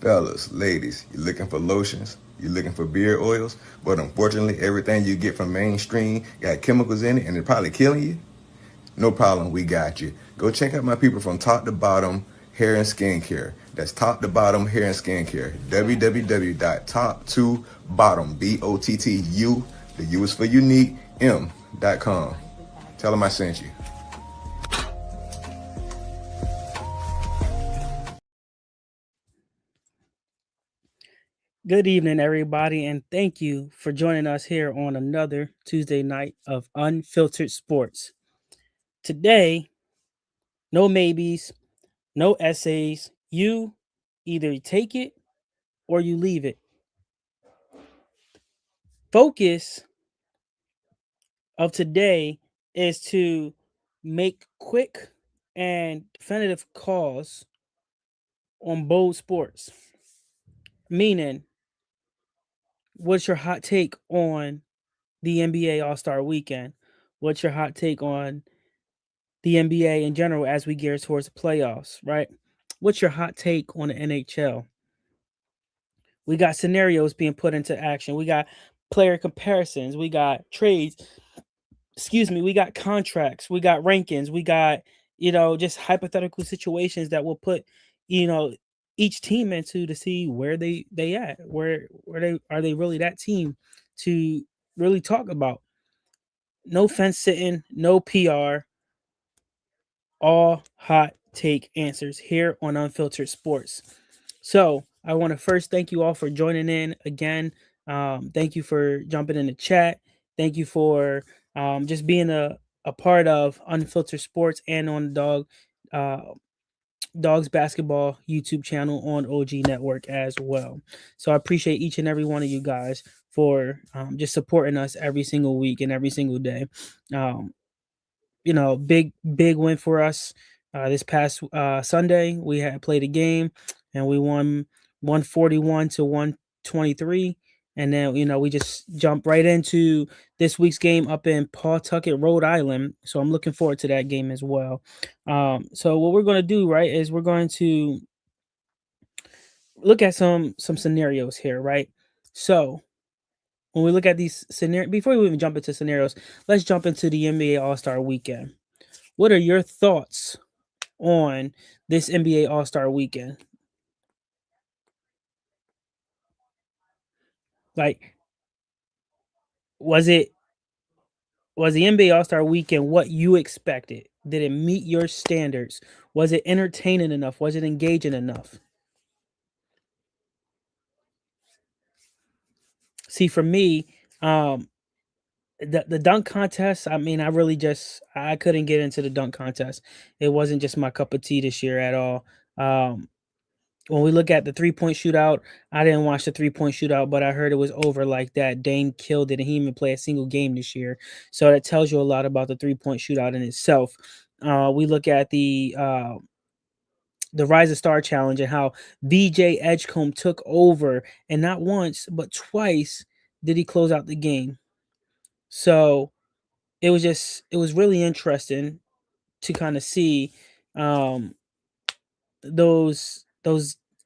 Fellas, ladies, you looking for lotions? You looking for beard oils? But unfortunately, everything you get from mainstream got chemicals in it and they're probably killing you? No problem, we got you. Go check out my people from Top to Bottom Hair and Skincare. That's Top to Bottom Hair and Skincare. www.top2bottom, BOTTU, the U is for unique, M.com. Tell them I sent you. Good evening, everybody, and thank you for joining us here on another Tuesday night of Unfiltered Sports. Today, no maybes, no essays. You either take it or you leave it. Focus of today is to make quick and definitive calls on bold sports. Meaning, what's your hot take on the NBA All-Star Weekend? What's your hot take on the NBA in general as we gear towards the playoffs, right? What's your hot take on the NHL? We got scenarios being put into action. We got player comparisons. We got trades. Excuse me. We got contracts. We got rankings. We got, just hypothetical situations that will put, you know, each team into to see where they at, where they are they really that team to really talk about. No fence sitting, no PR, all hot take answers here on Unfiltered Sports. So I want to first thank you all for joining in again. Thank you for jumping in the chat. Thank you for just being a part of Unfiltered Sports and on uh, Dogs Basketball YouTube channel on OG Network as well. So I appreciate each and every one of you guys for just supporting us every single week and every single day. Um, big win for us. This past Sunday, we had played a game and we won 141 to 123. And then, we just jumped right into this week's game up in Pawtucket, Rhode Island. So I'm looking forward to that game as well. So what we're going to do, right, is we're going to look at some scenarios here, right? So when we look at these scenarios, before we even jump into scenarios, let's jump into the NBA All-Star Weekend. What are your thoughts on this NBA All-Star Weekend? Like, was it was the NBA All-Star Weekend what you expected? Did it meet your standards? Was it entertaining enough? Was it engaging enough? See, for me, um, the dunk contest. I mean, I couldn't get into the dunk contest. It wasn't just my cup of tea this year at all. Um, when we look at the 3-point shootout, I didn't watch the 3-point shootout, but I heard it was over like that. Dame killed it, and he didn't even play a single game this year. So that tells you a lot about the 3-point shootout in itself. We look at the Rise of Star Challenge and how VJ Edgecombe took over, and not once but twice did he close out the game. So it was really interesting to kind of see um, those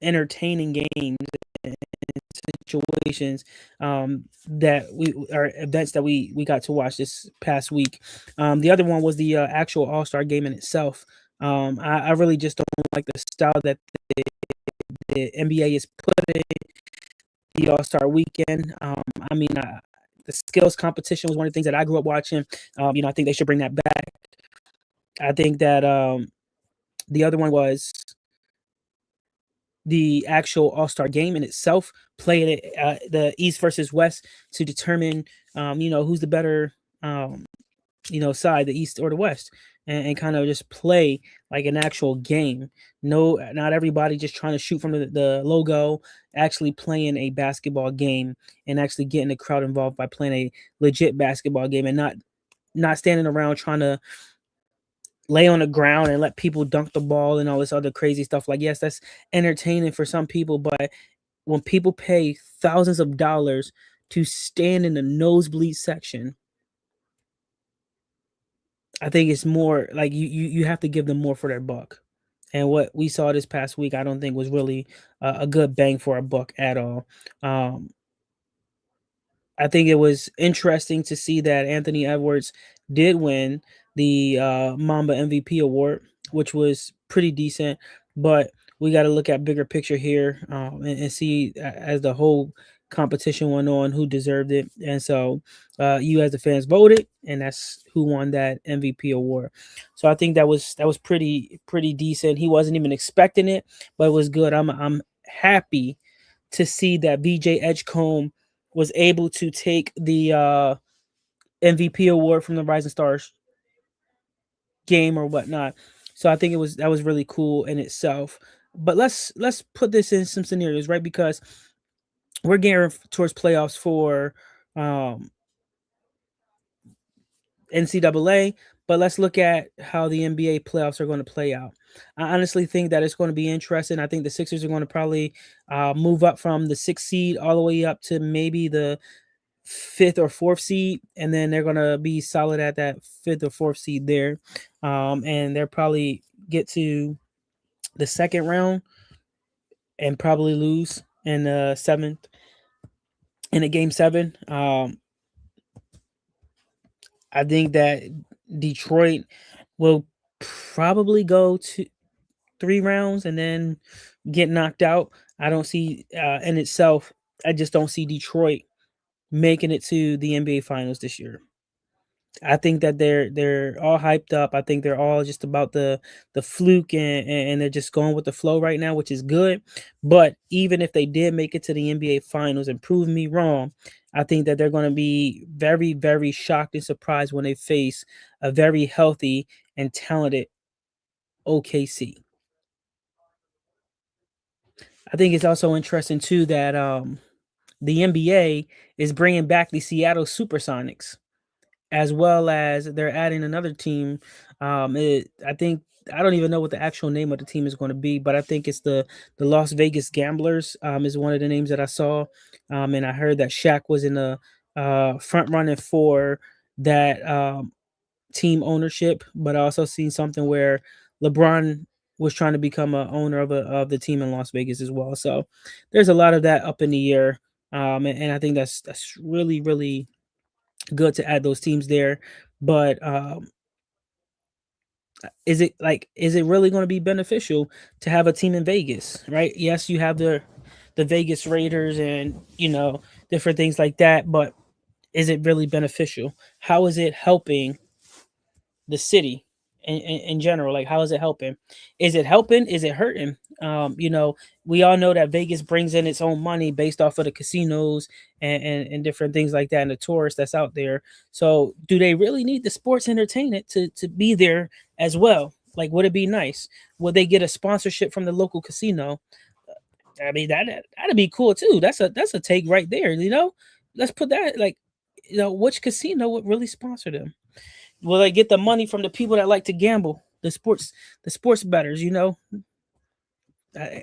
entertaining games situations that we are events that we got to watch this past week. The other one was the actual All Star game in itself. I really just don't like the style that the NBA is putting the All Star weekend. I mean, the skills competition was one of the things that I grew up watching. I think they should bring that back. I think that the other one was the actual All-Star game in itself, playing it the East versus West to determine who's the better side, the East or the West, and kind of just play like an actual game. No, not everybody just trying to shoot from the logo, actually playing a basketball game and actually getting the crowd involved by playing a legit basketball game and not standing around trying to lay on the ground and let people dunk the ball and all this other crazy stuff. Like, yes, that's entertaining for some people, but when people pay thousands of dollars to stand in the nosebleed section, I think it's more like you have to give them more for their buck. And what we saw this past week, I don't think was really a good bang for a buck at all. Um, I think it was interesting to see that Anthony Edwards did win the Mamba MVP award, which was pretty decent. But we got to look at bigger picture here, and see as the whole competition went on who deserved it. And so you as the fans voted, and that's who won that MVP award. So I think that was pretty decent. He wasn't even expecting it, but it was good. I'm happy to see that VJ Edgecombe was able to take the MVP award from the Rising Stars game or whatnot. So I think that was really cool in itself. But let's put this in some scenarios, right? Because we're getting towards playoffs for um, NCAA, but let's look at how the NBA playoffs are going to play out. I honestly think that it's going to be interesting. I think the Sixers are going to probably move up from the sixth seed all the way up to maybe the fifth or fourth seed, and then they're gonna be solid at that fifth or fourth seed there, and they'll probably get to the second round and probably lose in the seventh in a game seven. I think that Detroit will probably go to three rounds and then get knocked out. I don't see in itself. I just don't see Detroit making it to the NBA Finals this year. I think that they're all hyped up. I think they're all just about the fluke, and they're just going with the flow right now, which is good. But even if they did make it to the NBA Finals and prove me wrong, I think that they're going to be very, very shocked and surprised when they face a very healthy and talented OKC. I think it's also interesting too that the NBA is bringing back the Seattle SuperSonics, as well as they're adding another team. I think I don't even know what the actual name of the team is going to be, but I think it's the Las Vegas Gamblers. Is one of the names that I saw, and I heard that Shaq was in the front running for that team ownership. But I also seen something where LeBron was trying to become a owner of the team in Las Vegas as well. So there's a lot of that up in the air, and I think that's really really good to add those teams there. But is it really going to be beneficial to have a team in Vegas, right? Yes, you have the Vegas Raiders and different things like that, but is it really beneficial? How is it helping the city in general? Like, how is it helping? Is it helping? Is it hurting? We all know that Vegas brings in its own money based off of the casinos and different things like that, and the tourists that's out there. So do they really need the sports entertainment to be there as well? Like, would it be nice? Would they get a sponsorship from the local casino? I mean, that'd be cool too. That's a take right there. Let's put that, like, which casino would really sponsor them? Will they get the money from the people that like to gamble, the sports bettors?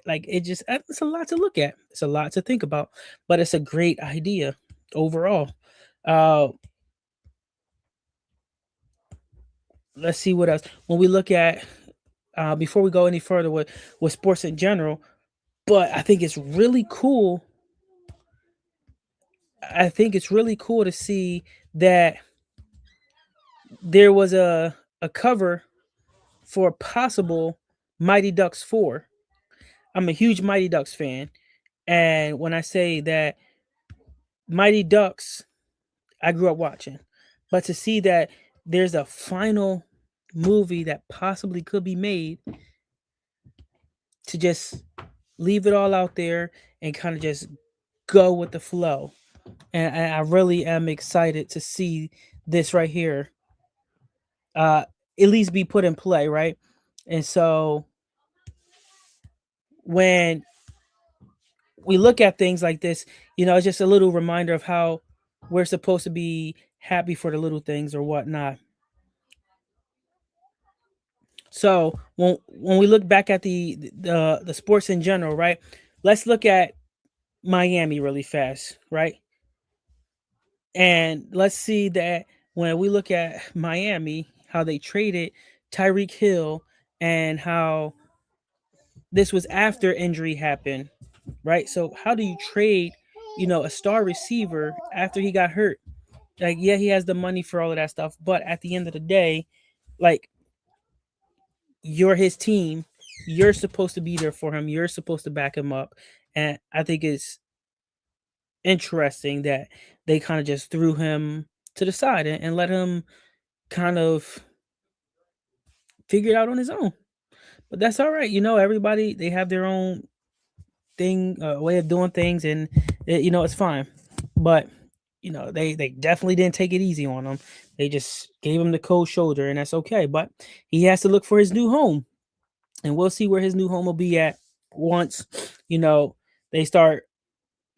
Like, it's a lot to look at. It's a lot to think about, but it's a great idea overall. Uh, let's see what else. When we look at before we go any further with sports in general, but I think it's really cool. I think it's really cool to see that there was a cover for a possible Mighty Ducks 4. I'm a huge Mighty Ducks fan. And when I say that Mighty Ducks, I grew up watching. But to see that there's a final movie that possibly could be made, to just leave it all out there and kind of just go with the flow. And I really am excited to see this right here uh at least be put in play, right? And so when we look at things like this, it's just a little reminder of how we're supposed to be happy for the little things or whatnot. So when we look back at the sports in general, right? Let's look at Miami really fast, right? And let's see that when we look at Miami, how they traded Tyreek Hill and how This was after injury happened, right? So how do you trade, a star receiver after he got hurt? Like, yeah, he has the money for all of that stuff, but at the end of the day, like, you're his team. You're supposed to be there for him. You're supposed to back him up. And I think it's interesting that they kind of just threw him to the side and let him kind of figure it out on his own. But that's all right. Everybody, they have their own thing, way of doing things, and it's fine. But they definitely didn't take it easy on him. They just gave him the cold shoulder, and that's okay. But he has to look for his new home, and we'll see where his new home will be at once they start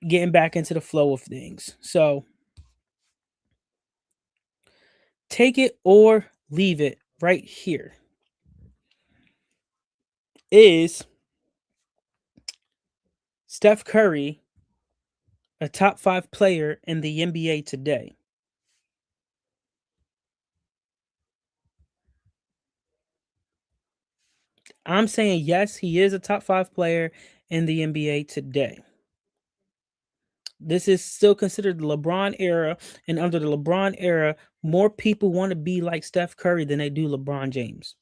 getting back into the flow of things. So take it or leave it right here. Is Steph Curry a top 5 player in the NBA today? I'm saying yes, he is a top 5 player in the NBA today. This is still considered the LeBron era, and under the LeBron era, more people want to be like Steph Curry than they do LeBron James.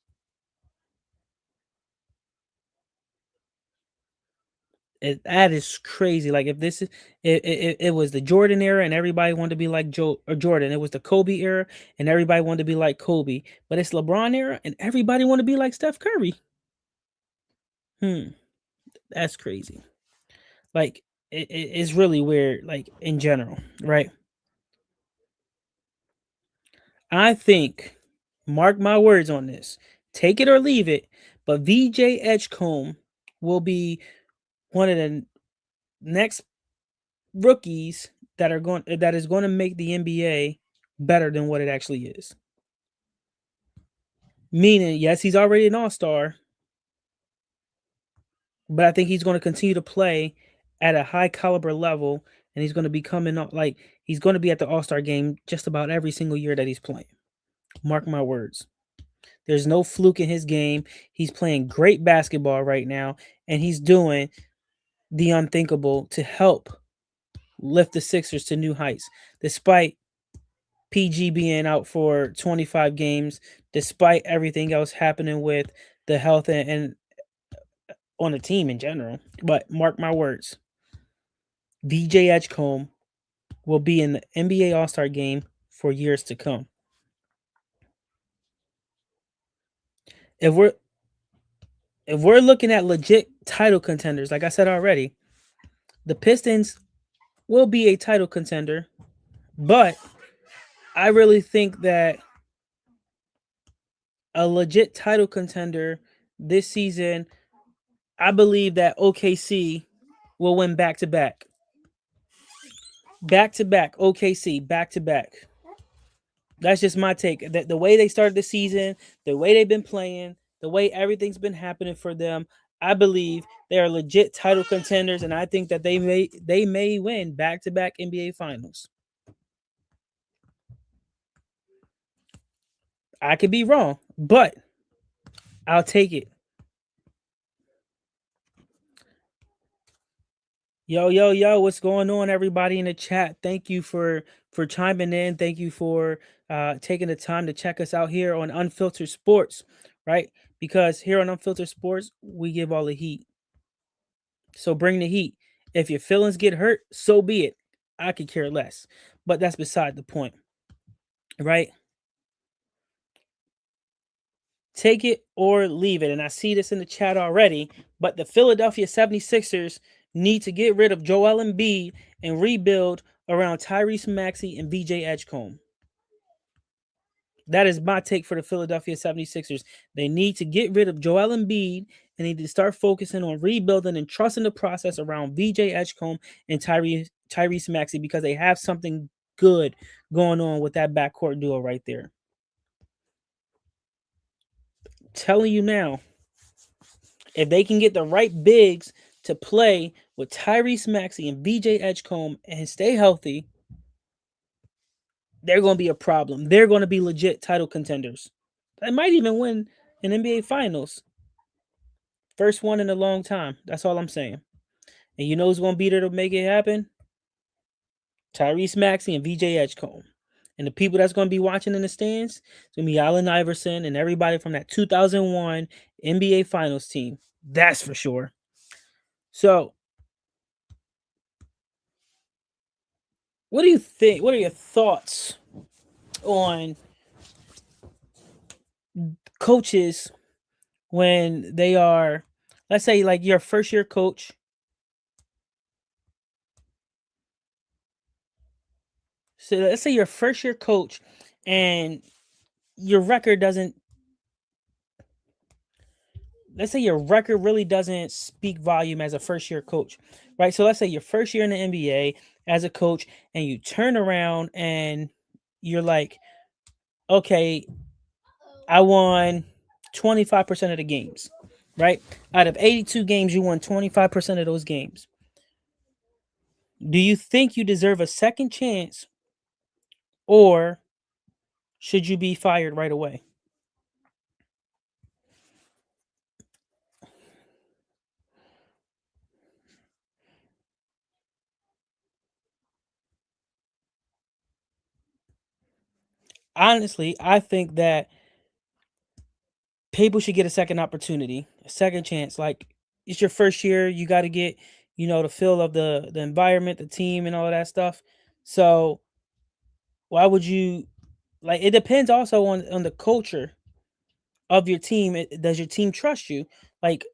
That is crazy. Like, if this is it was the Jordan era and everybody wanted to be like Joe or Jordan. It was the Kobe era and everybody wanted to be like Kobe. But it's LeBron era and everybody want to be like Steph Curry. That's crazy. Like, it's really weird. Like, in general, right? I think, mark my words on this, take it or leave it, but VJ Edgecombe will be one of the next rookies that is going to make the NBA better than what it actually is. Meaning, yes, he's already an all-star, but I think he's going to continue to play at a high caliber level, and he's going to be coming up like he's going to be at the all-star game just about every single year that he's playing. Mark my words. There's no fluke in his game. He's playing great basketball right now, and he's doing the unthinkable to help lift the Sixers to new heights, despite PG being out for 25 games, despite everything else happening with the health and on the team in general. But mark my words, VJ Edgecombe will be in the NBA All-Star game for years to come. If we're looking at legit title contenders, like I said already, the Pistons will be a title contender, but I really think that a legit title contender this season, I believe that OKC will win back to back. Back to back, OKC, back to back. That's just my take. The way they started the season, the way they've been playing, the way everything's been happening for them, I believe they are legit title contenders, and I think that they may win back to back NBA finals. I could be wrong, but I'll take it. Yo, yo, yo, what's going on, everybody in the chat? Thank you for chiming in. Thank you for taking the time to check us out here on Unfiltered Sports, right? Because here on Unfiltered Sports, we give all the heat. So bring the heat. If your feelings get hurt, so be it. I could care less. But that's beside the point, right? Take it or leave it. And I see this in the chat already, but the Philadelphia 76ers need to get rid of Joel Embiid and rebuild around Tyrese Maxey and VJ Edgecombe. That is my take for the Philadelphia 76ers. They need to get rid of Joel Embiid and need to start focusing on rebuilding and trusting the process around VJ Edgecombe and Tyrese Maxey because they have something good going on with that backcourt duo right there. Telling you now, if they can get the right bigs to play with Tyrese Maxey and VJ Edgecombe and stay healthy, they're going to be a problem. They're going to be legit title contenders. They might even win an NBA Finals. First one in a long time. That's all I'm saying. And you know who's gonna be there to make it happen? Tyrese Maxey and VJ Edgecombe. And the people that's gonna be watching in the stands, it's gonna be Allen Iverson and everybody from that 2001 NBA Finals team. That's for sure. So, what do you think? What are your thoughts on coaches when they are, let's say, like your first year coach? So let's say your first year coach, and your record doesn't. Let's say your record really doesn't speak volume as a first year coach, right? So let's say your first year in the NBA as a coach, and you turn around and you're like, okay, I won 25% of the games, right? Out of 82 games, you won 25% of those games. Do you think you deserve a second chance, or should you be fired right away? Honestly, I think that people should get a second opportunity, a second chance. Like, it's your first year, you got to get, the feel of the environment, the team, and all of that stuff. So why would you, like? It depends also on the culture of your team. Does your team trust you? Like,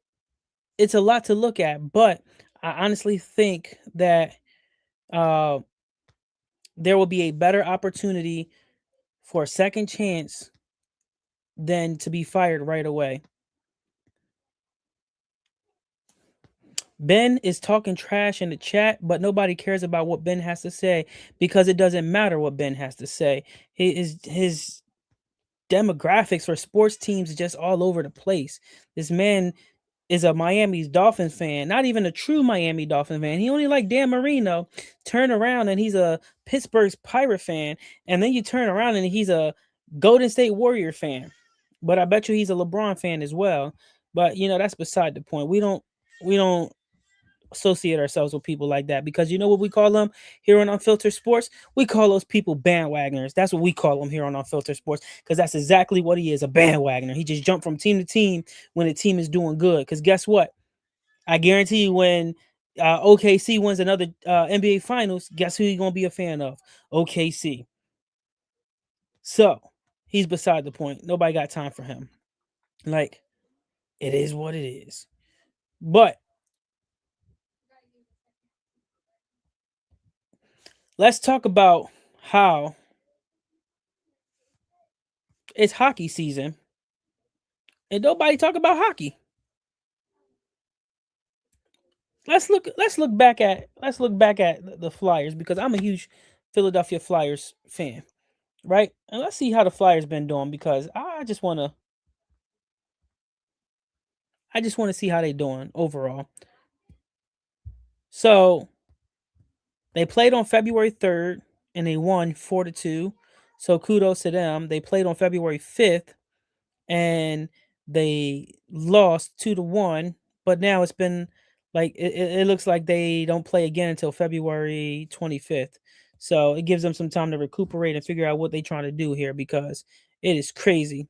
it's a lot to look at, but I honestly think that uh, there will be a better opportunity for a second chance than to be fired right away. Ben is talking trash in the chat, but nobody cares about what Ben has to say because it doesn't matter what Ben has to say. His demographics for sports teams is just all over the place. This man is a Miami's Dolphins fan, not even a true Miami Dolphin fan. He only like Dan Marino. Turn around and he's a Pittsburgh's Pirate fan, and then you turn around and he's a Golden State Warrior fan. But I bet you he's a LeBron fan as well. But that's beside the point. We don't associate ourselves with people like that, because you know what we call them here on Unfiltered Sports? We call those people bandwagoners. That's what we call them here on Unfiltered Sports, because that's exactly what he is, a bandwagoner. He just jumped from team to team when the team is doing good. Because guess what? I guarantee you, when OKC wins another NBA Finals, guess who he's going to be a fan of? OKC. So he's beside the point. Nobody got time for him. Like, it is what it is. But let's talk about how it's hockey season and nobody talk about hockey. Let's look back at the Flyers, because I'm a huge Philadelphia Flyers fan, right? And let's see how the Flyers been doing, because I just want to see how they doing overall. So they played on February 3rd and they won 4-2. So kudos to them. They played on February 5th and they lost 2-1. But now it's been like it looks like they don't play again until February 25th. So it gives them some time to recuperate and figure out what they're trying to do here, because it is crazy.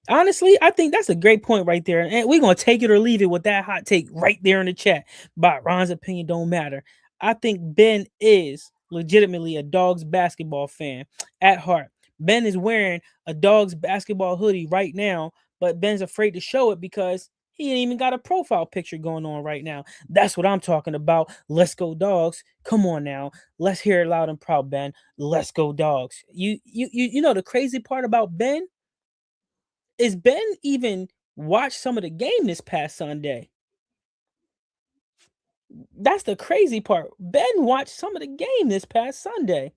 Honestly, I think that's a great point right there. And we're gonna take it or leave it with that hot take right there in the chat. But Ron's opinion don't matter. I think Ben is legitimately a dog's basketball fan at heart. Ben is wearing a dog's basketball hoodie right now, but Ben's afraid to show it because he ain't even got a profile picture going on right now. That's what I'm talking about. Let's go dogs. Come on now. Let's hear it loud and proud, Ben. Let's go dogs. You know the crazy part about Ben is Ben even watched some of the game this past Sunday. That's the crazy part. Ben watched some of the game this past Sunday.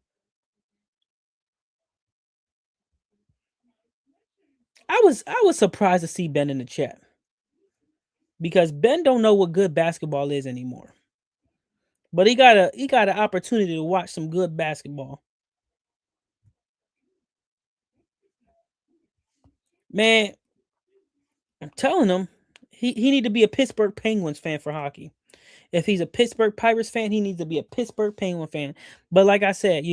I was surprised to see Ben in the chat, because Ben don't know what good basketball is anymore. But he got an opportunity to watch some good basketball. Man, I'm telling him, He need to be a Pittsburgh Penguins fan for hockey. If he's a Pittsburgh Pirates fan, he needs to be a Pittsburgh Penguin fan. But like I said,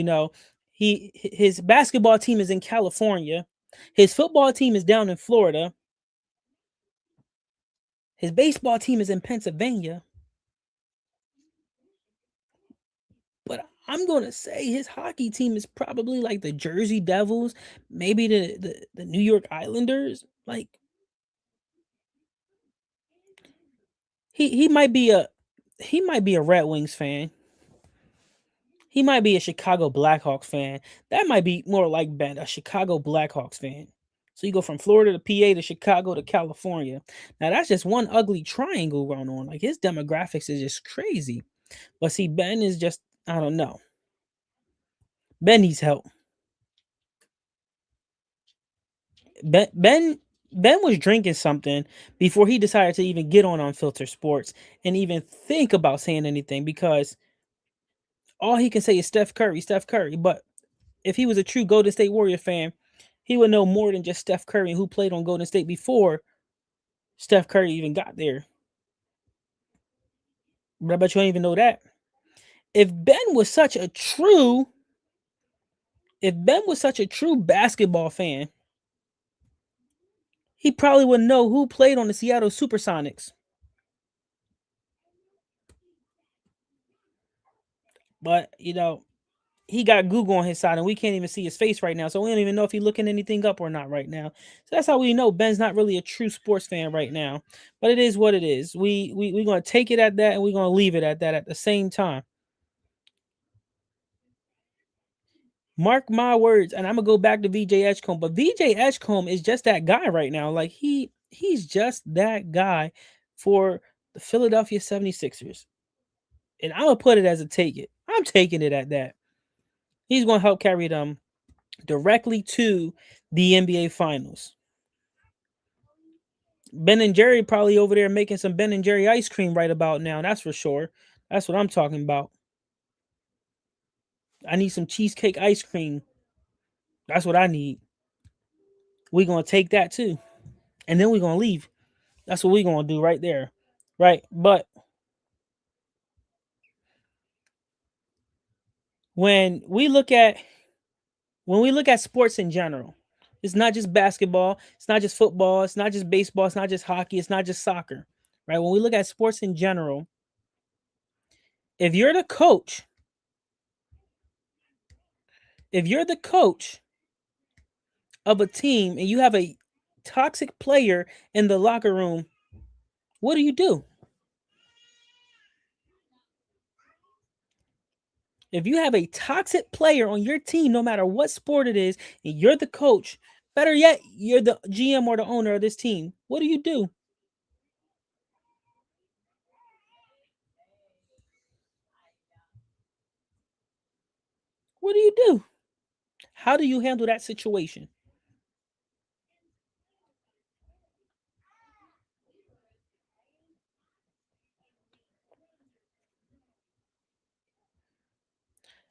his basketball team is in California. His football team is down in Florida. His baseball team is in Pennsylvania. But I'm going to say his hockey team is probably like the Jersey Devils, maybe the New York Islanders. Like he might be a Red Wings fan. He might be a Chicago Blackhawks fan. That might be more like Ben, a Chicago Blackhawks fan. So you go from Florida to PA to Chicago to California. Now that's just one ugly triangle going on. Like his demographics is just crazy. But see, Ben is just, I don't know. Ben needs help. Ben was drinking something before he decided to even get on Unfiltered Sports and even think about saying anything, because all he can say is Steph Curry, Steph Curry. But if he was a true Golden State Warrior fan, he would know more than just Steph Curry and who played on Golden State before Steph Curry even got there. But I bet you don't even know that. If Ben was such a true basketball fan, he probably would know who played on the Seattle Supersonics. But he got Google on his side, and we can't even see his face right now, so we don't even know if he's looking anything up or not right now. So that's how we know Ben's not really a true sports fan right now. But it is what it is. We're gonna take it at that, and we're gonna leave it at that at the same time. Mark my words, and I'm gonna go back to VJ Edgecombe, but VJ Edgecombe is just that guy right now. Like he's just that guy for the Philadelphia 76ers. And I'm gonna put it as a take it. I'm taking it at that. He's gonna help carry them directly to the NBA Finals. Ben and Jerry probably over there making some Ben and Jerry ice cream right about now. That's for sure. That's what I'm talking about. I need some cheesecake ice cream. That's what I need. We're gonna take that too, and then we're gonna leave. That's what we're gonna do right there, right? But when we look at sports in general, it's not just basketball, it's not just football, it's not just baseball, it's not just hockey, it's not just soccer, right? When we look at sports in general, if you're the coach, of a team and you have a toxic player in the locker room, what do you do? If you have a toxic player on your team, no matter what sport it is, and you're the coach, better yet, you're the GM or the owner of this team, what do you do? What do you do? How do you handle that situation?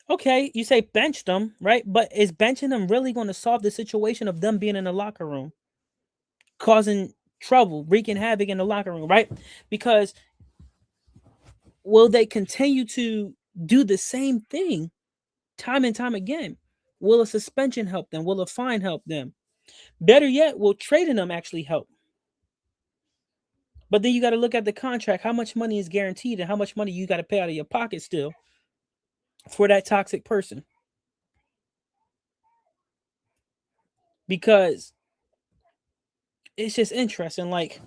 Okay, you say bench them, right? But is benching them really going to solve the situation of them being in the locker room, causing trouble, wreaking havoc in the locker room, right? Because will they continue to do the same thing time and time again? Will a suspension help them? Will a fine help them? Better yet, will trading them actually help? But then you got to look at the contract. How much money is guaranteed and how much money you got to pay out of your pocket still for that toxic person? Because it's just interesting. Like,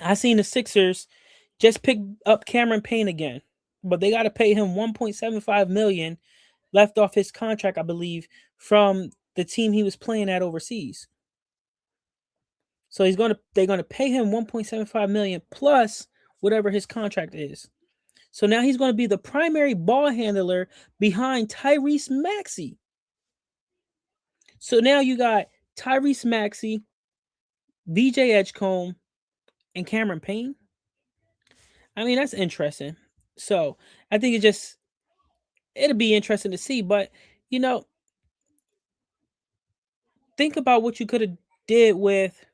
I seen the Sixers just pick up Cameron Payne again, but they got to pay him 1.75 million left off his contract, I believe, from the team he was playing at overseas. So they're gonna pay him 1.75 million plus whatever his contract is. So now he's going to be the primary ball handler behind Tyrese Maxey. So now you got Tyrese Maxey, VJ Edgecombe, and Cameron Payne. I mean, that's interesting. So I think it'll be interesting to see. But you know, think about what you could have did with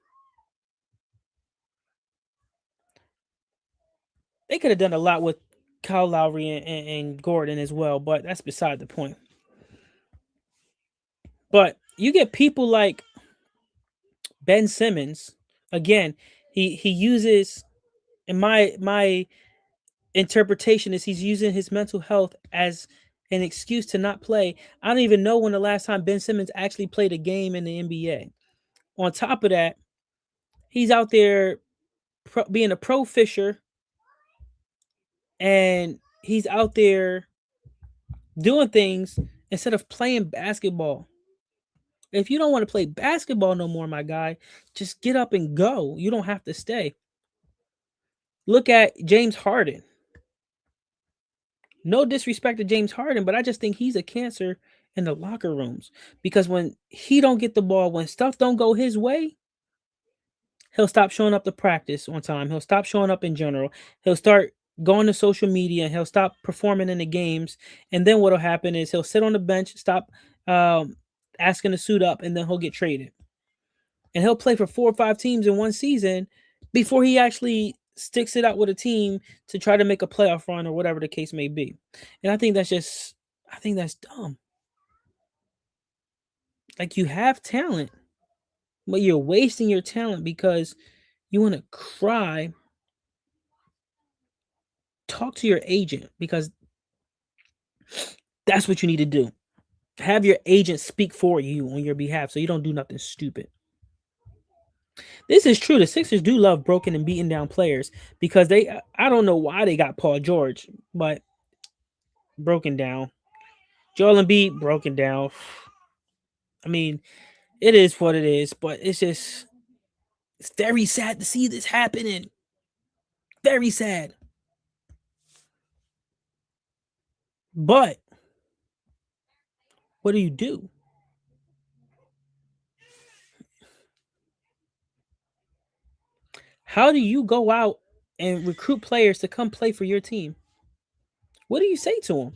They could have done a lot with Kyle Lowry and Gordon as well, but that's beside the point. But you get people like Ben Simmons. Again, he uses, in my interpretation is, he's using his mental health as an excuse to not play. I don't even know when the last time Ben Simmons actually played a game in the NBA. On top of that, he's out there being a pro fisher, and he's out there doing things instead of playing basketball. If you don't want to play basketball no more, my guy, just get up and go. You don't have to stay. Look at James Harden. No disrespect to James Harden, but I just think he's a cancer in the locker rooms, because when he don't get the ball, when stuff don't go his way, he'll stop showing up to practice on time. He'll stop showing up in general. He'll start going to social media. He'll stop performing in the games. And then what'll happen is he'll sit on the bench, stop asking to suit up, and then he'll get traded. And he'll play for 4 or 5 teams in one season before he actually sticks it out with a team to try to make a playoff run or whatever the case may be. And I think that's dumb. Like, you have talent, but you're wasting your talent because you want to cry. Talk to your agent, because that's what you need to do. Have your agent speak for you on your behalf so you don't do nothing stupid. This is true. The Sixers do love broken and beaten down players, because I don't know why they got Paul George, but broken down. Joel Embiid broken down. I mean, it is what it is, but it's very sad to see this happening. Very sad. But what do you do? How do you go out and recruit players to come play for your team? What do you say to them?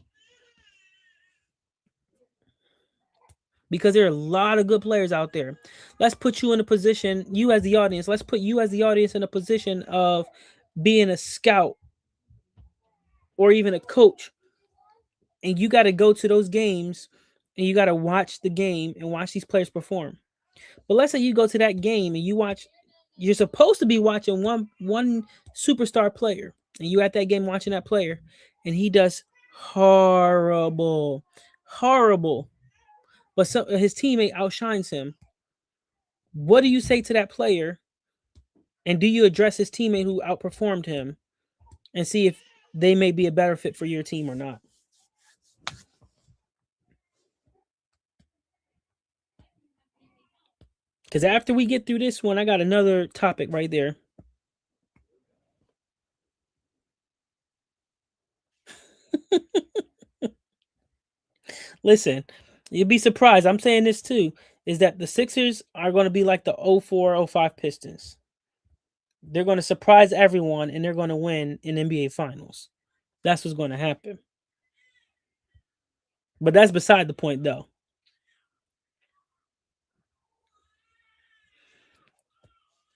Because there are a lot of good players out there. Let's put you in a position, you as the audience, let's put you as the audience in a position of being a scout or even a coach. And you got to go to those games and you got to watch the game and watch these players perform. But let's say you go to that game and you're supposed to be watching one superstar player, and you at that game watching that player, and he does horrible, horrible, but his teammate outshines him. What do you say to that player? And do you address his teammate who outperformed him and see if they may be a better fit for your team or not? Because after we get through this one, I got another topic right there. Listen, you'd be surprised. I'm saying this too, is that the Sixers are going to be like the 04-05 Pistons. They're going to surprise everyone and they're going to win in NBA Finals. That's what's going to happen. But that's beside the point, though.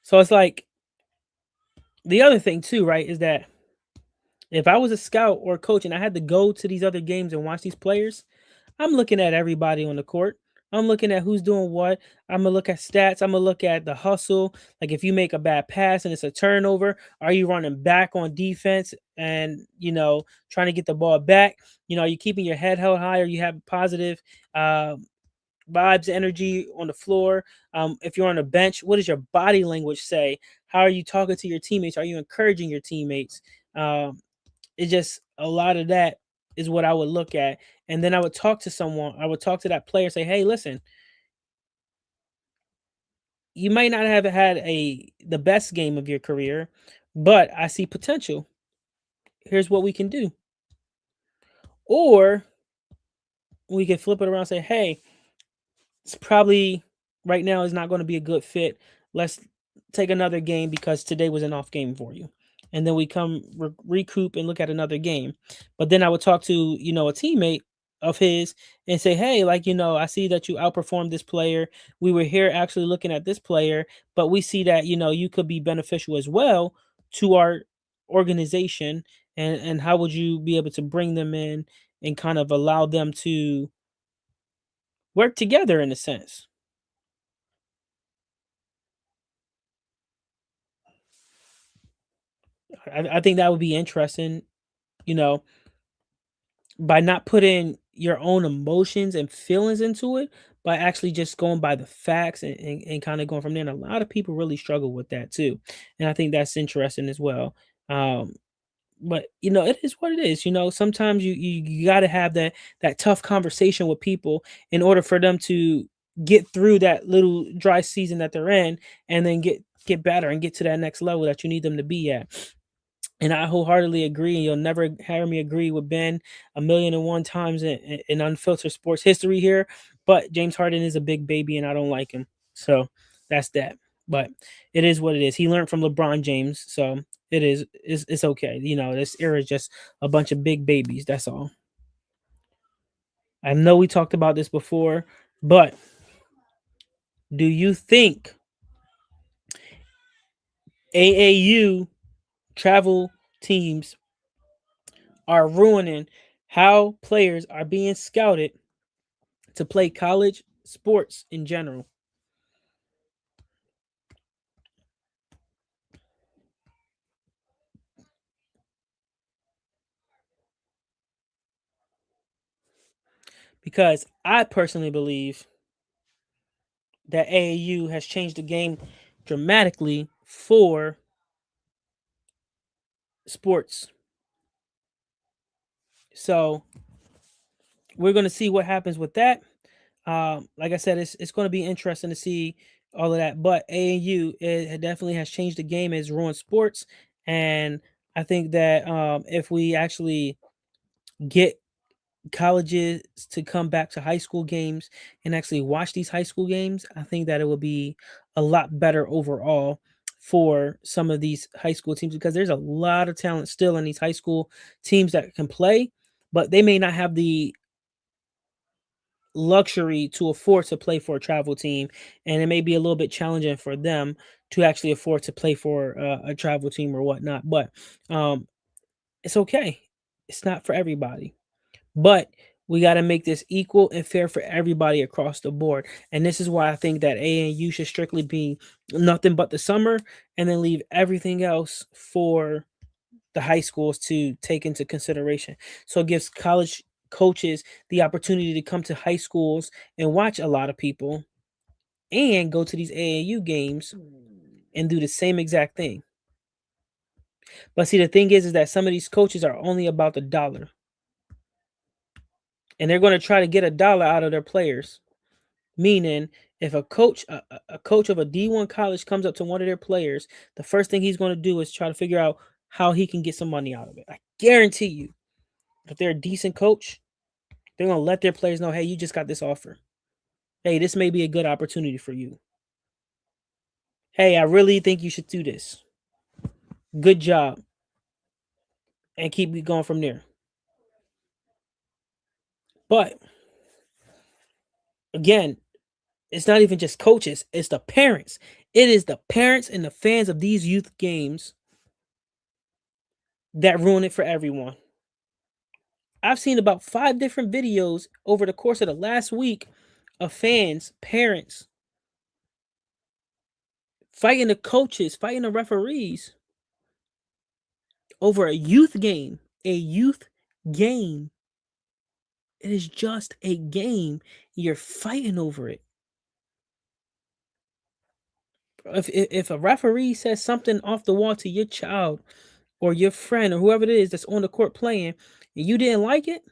So it's like, the other thing too, right, is that if I was a scout or a coach and I had to go to these other games and watch these players, I'm looking at everybody on the court. I'm looking at who's doing what. I'm gonna look at stats. I'm gonna look at the hustle. Like, if you make a bad pass and it's a turnover, are you running back on defense and trying to get the ball back? Are you keeping your head held high? Or you have positive vibes, energy on the floor? If you're on the bench, what does your body language say? How are you talking to your teammates? Are you encouraging your teammates? It's just a lot of that is what I would look at. And then I would talk to someone. I would talk to that player, say, hey, listen, you might not have had the best game of your career, but I see potential. Here's what we can do. Or we can flip it around and say, hey, it's probably right now is not going to be a good fit. Let's take another game because today was an off game for you. And then we come recoup and look at another game. But then I would talk to, a teammate of his and say, hey, I see that you outperformed this player. We were here actually looking at this player, but we see that, you could be beneficial as well to our organization, and how would you be able to bring them in and kind of allow them to work together in a sense? I think that would be interesting, you know, by not putting your own emotions and feelings into it, by actually just going by the facts and kind of going from there. And a lot of people really struggle with that too. And I think that's interesting as well. Um, but it is what it is. Sometimes you got to have that tough conversation with people in order for them to get through that little dry season that they're in, and then get better and get to that next level that you need them to be at. And I wholeheartedly agree. And you'll never hear me agree with Ben a million and one times in unfiltered sports history here. But James Harden is a big baby, and I don't like him. So that's that. But it is what it is. He learned from LeBron James, so it's okay. This era is just a bunch of big babies. That's all. I know we talked about this before, but do you think AAU travel teams are ruining how players are being scouted to play college sports in general? Because I personally believe that AAU has changed the game dramatically for sports. So we're going to see what happens with that. Like I said, it's going to be interesting to see all of that. But AAU, it definitely has changed the game. It's ruined sports, and I think that if we actually get colleges to come back to high school games and actually watch these high school games, I think that it will be a lot better overall for some of these high school teams, because there's a lot of talent still in these high school teams that can play, but they may not have the luxury to afford to play for a travel team, and it may be a little bit challenging for them to actually afford to play for a travel team or whatnot. But um, it's okay. It's not for everybody. But we got to make this equal and fair for everybody across the board. And this is why I think that AAU should strictly be nothing but the summer, and then leave everything else for the high schools to take into consideration. So it gives college coaches the opportunity to come to high schools and watch a lot of people and go to these AAU games and do the same exact thing. But see, the thing is that some of these coaches are only about the dollar, and they're going to try to get a dollar out of their players. Meaning, if a coach of a D1 college comes up to one of their players, the first thing he's going to do is try to figure out how he can get some money out of it. I guarantee you, if they're a decent coach, they're going to let their players know, hey, you just got this offer. Hey, this may be a good opportunity for you. Hey, I really think you should do this. Good job. And keep going from there. But again, it's not even just coaches, it's the parents. It is the parents and the fans of these youth games that ruin it for everyone. I've seen about 5 different videos over the course of the last week of fans, parents fighting the coaches, fighting the referees over a youth game. A youth game. It is just a game. You're fighting over it. If a referee says something off the wall to your child or your friend or whoever it is that's on the court playing and you didn't like it,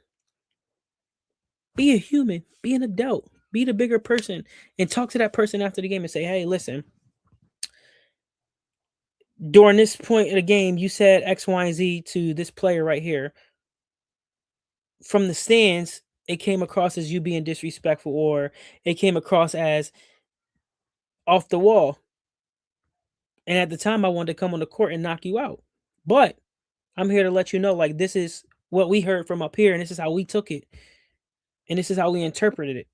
be a human, be an adult, be the bigger person, and talk to that person after the game and say, hey, listen, during this point of the game, you said X, Y, and Z to this player right here. From the stands, it came across as you being disrespectful, or it came across as off the wall. And at the time, I wanted to come on the court and knock you out. But I'm here to let you know, like, this is what we heard from up here, and this is how we took it, and this is how we interpreted it.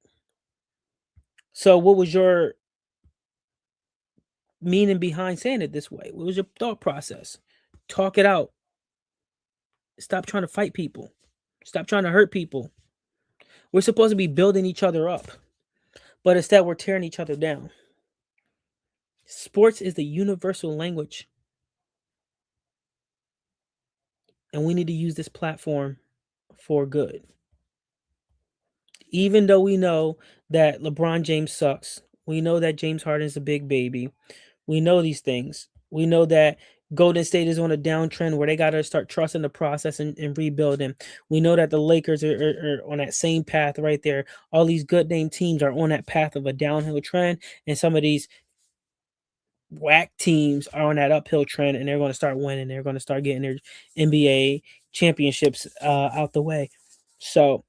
So, what was your meaning behind saying it this way? What was your thought process? Talk it out. Stop trying to fight people. Stop trying to hurt people. We're supposed to be building each other up, but instead we're tearing each other down. Sports is the universal language, and we need to use this platform for good. Even though we know that LeBron James sucks, we know that James Harden is a big baby. We know these things. We know that Golden State is on a downtrend where they got to start trusting the process and rebuilding. We know that the Lakers are on that same path right there. All these good name teams are on that path of a downhill trend, and some of these whack teams are on that uphill trend, and they're going to start winning. They're going to start getting their NBA championships out the way. So,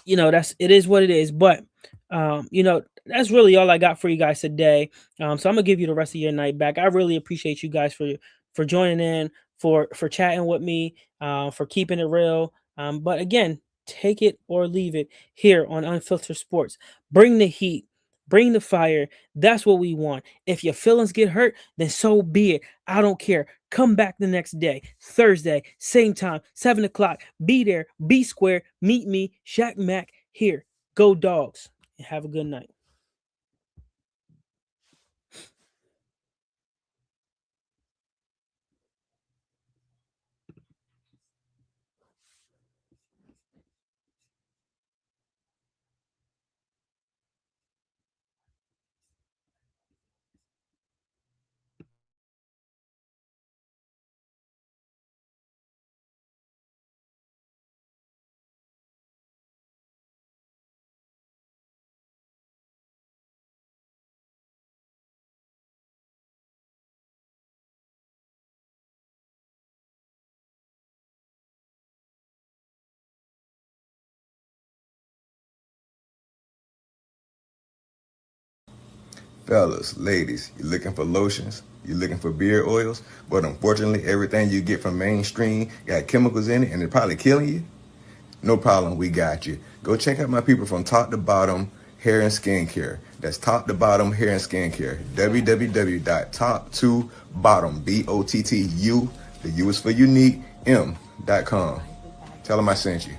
it is what it is. But that's really all I got for you guys today. So I'm gonna give you the rest of your night back. I really appreciate you guys for joining in, for chatting with me, for keeping it real. But again, take it or leave it here on Unfiltered Sports. Bring the heat, bring the fire. That's what we want. If your feelings get hurt, then so be it. I don't care. Come back the next day, Thursday, same time, 7 o'clock. Be there, be square. Meet me, Shaq Mac, here. Go Dogs. And have a good night. Fellas, ladies, you looking for lotions? You looking for beard oils? But unfortunately, everything you get from mainstream got chemicals in it and it's probably killing you? No problem, we got you. Go check out my people from Top to Bottom Hair and Skincare. That's Top to Bottom Hair and Skincare. www.top2bottom, BOTTU, the U is for unique, M.com. Tell them I sent you.